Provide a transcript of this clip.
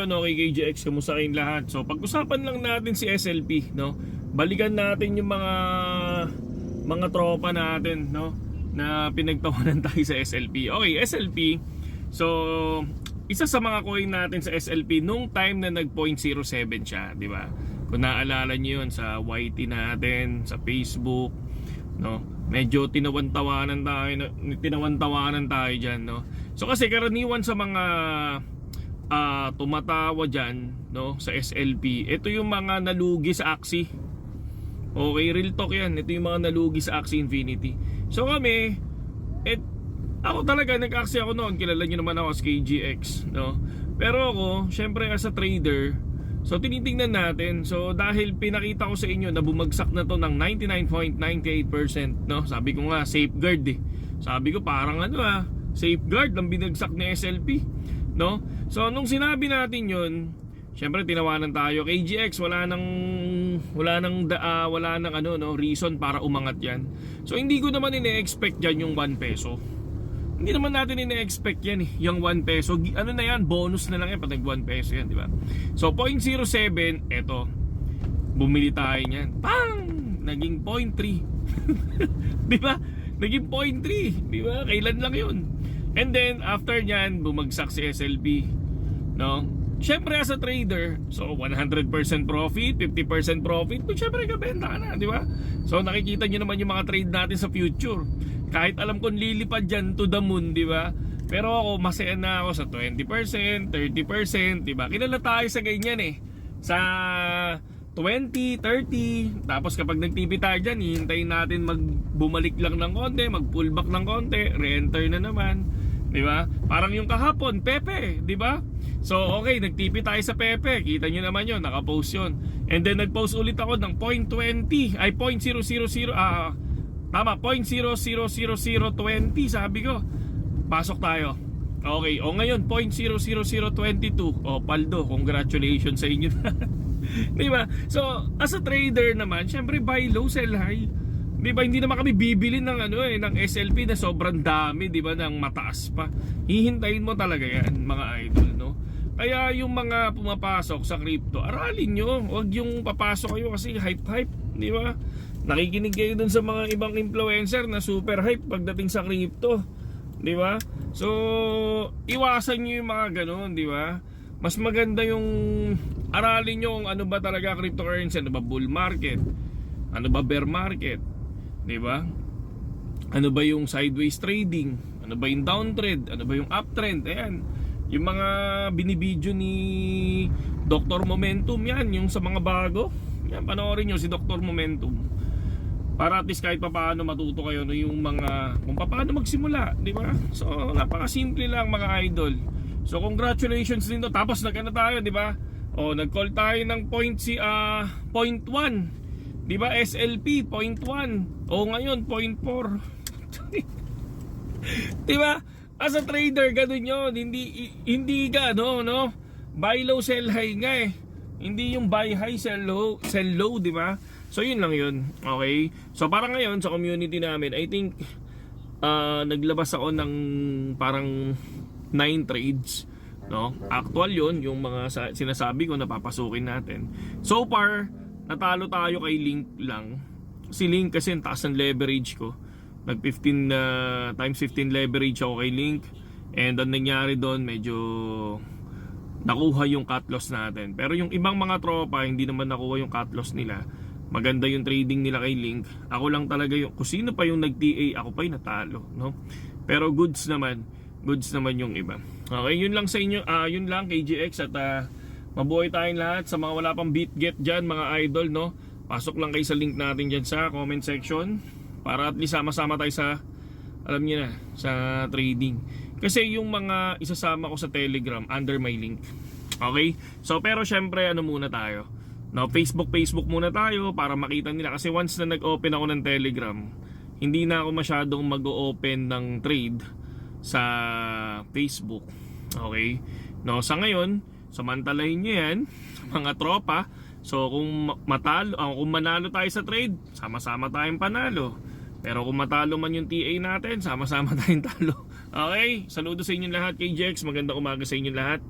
sitwasyon, okay KJX, kumusta kayong lahat? So pag-usapan lang natin si SLP, no? Balikan natin yung mga tropa natin, no? Na pinagtawanan tayo sa SLP. Okay, SLP. So isa sa mga coin natin sa SLP nung time na nag 0.07 siya, di ba? Kung naalala niyo yun sa YT natin, sa Facebook, no? Medyo tinawan-tawanan tayo dyan, no? So kasi karaniwan sa mga tumatawa dyan, no, sa SLP, ito yung mga nalugi sa Axie. Okay, real talk yan. Ito yung mga nalugi sa Axie Infinity. So kami, ako talaga nag-Axie ako noon. Kilala nyo naman ako as KGX, no? Pero ako, syempre as a trader, so tinitingnan natin. So dahil pinakita ko sa inyo na bumagsak na to ng 99.98%, no? Sabi ko nga safeguard eh. Sabi ko parang safeguard ang binagsak ni SLP, no? So nung sinabi natin yun, syempre tinawanan tayo. KGX wala nang reason para umangat yan. So hindi ko naman ine-expect yan yung 1 peso. Hindi naman natin ine-expect yan yung 1 peso. Ano na yan, bonus na lang yan pag nag 1 peso yan, di ba? So 0.07, eto, bumili tayo niyan. Pang! Naging 0.3. Di ba? Naging 0.3, di ba? Kailan lang yun? And then after nyan, bumagsak si SLP, no? Syempre as a trader, so 100% profit, 50% profit, but syempre kabenta ka na, di ba? So nakikita nyo naman yung mga trade natin sa future. Kahit alam kong lilipad dyan to the moon, di ba? Pero ako, masaya na ako sa 20%, 30%, di ba? Kilala tayo sa ganyan eh. Sa 20, 30, tapos kapag nag-TV tayo dyan, hihintayin natin bumalik lang ng konti, mag-pullback ng konti, re-enter na naman, di ba? Parang yung kahapon, Pepe, di ba? So okay, nag-TV tayo sa Pepe, kita nyo naman yun, nakapost yun. And then nag-post ulit ako ng 0.20, ay 0.000, tama, 0.00020, sabi ko, pasok tayo. Okay, o ngayon 0.00022. O paldo, congratulations sa inyo. Di ba? So, as a trader naman, syempre buy low, sell high. Di ba? Hindi naman kami bibili ng ng SLP na sobrang dami, di ba, ng mataas pa. Hihintayin mo talaga yan, mga idol, no? Kaya yung mga pumapasok sa crypto, aralin nyo. Huwag yung papasok kayo kasi hype-hype, di ba? Nakikinig kayo dun sa mga ibang influencer na super hype pagdating sa crypto, di ba? So, iwasan nyo yung mga ganun, di ba? Mas maganda yung aralin nyo kung ano ba talaga cryptocurrency. Ano ba bull market? Ano ba bear market? Di ba? Ano ba yung sideways trading? Ano ba yung downtrend? Ano ba yung uptrend? Ayan. Yung mga binibidyo ni Dr. Momentum, yan. Yung sa mga bago, yan, panoorin nyo si Dr. Momentum. Para at least kahit paano matuto kayo no, yung mga kung paano magsimula, di ba? So napakasimple lang mga idol. So congratulations din to. Tapos tayo, di ba? O nag-call tayo ng 0.1, di ba? SLP 0.1. O ngayon 0.4. Di ba? As a trader ganun yun. Hindi ka no? Buy low, sell high nga eh. Hindi yung buy high, sell low, di ba? So yun lang yun. Okay. So parang ngayon sa community namin, I think naglabas ako ng parang 9 trades, no? Actual yun, yung mga sinasabi ko na papasukin natin. So far, natalo tayo kay Link lang. Si Link kasi ang taas ng leverage ko. Nag 15 times 15 leverage ako kay Link. And ang nangyari doon, medyo nakuha yung cut loss natin. Pero yung ibang mga tropa, hindi naman nakuha yung cut loss nila. Maganda yung trading nila kay Link. Ako lang talaga yung, kung sino pa yung nag-TA, ako pa yung natalo, no? Pero goods naman yung iba. Okay, yun lang sa inyo, yun lang KGX. At mabuhay tayong lahat. Sa mga wala pang BitGet dyan, mga idol, no? Pasok lang kayo sa link natin dyan sa comment section, para at least sama-sama tayo sa, alam niyo na, sa trading. Kasi yung mga isasama ko sa Telegram under my link. Okay? So pero syempre muna tayo, no, Facebook muna tayo para makita nila. Kasi once na nag-open ako ng Telegram, hindi na ako masyadong mag-open ng trade sa Facebook. Okay? No, sa ngayon, samantalahin nyo yan, mga tropa. So kung manalo tayo sa trade, sama-sama tayong panalo. Pero kung matalo man yung TA natin, sama-sama tayong talo. Okay? Saludo sa inyo lahat, KJX. Magandang umaga sa inyo lahat.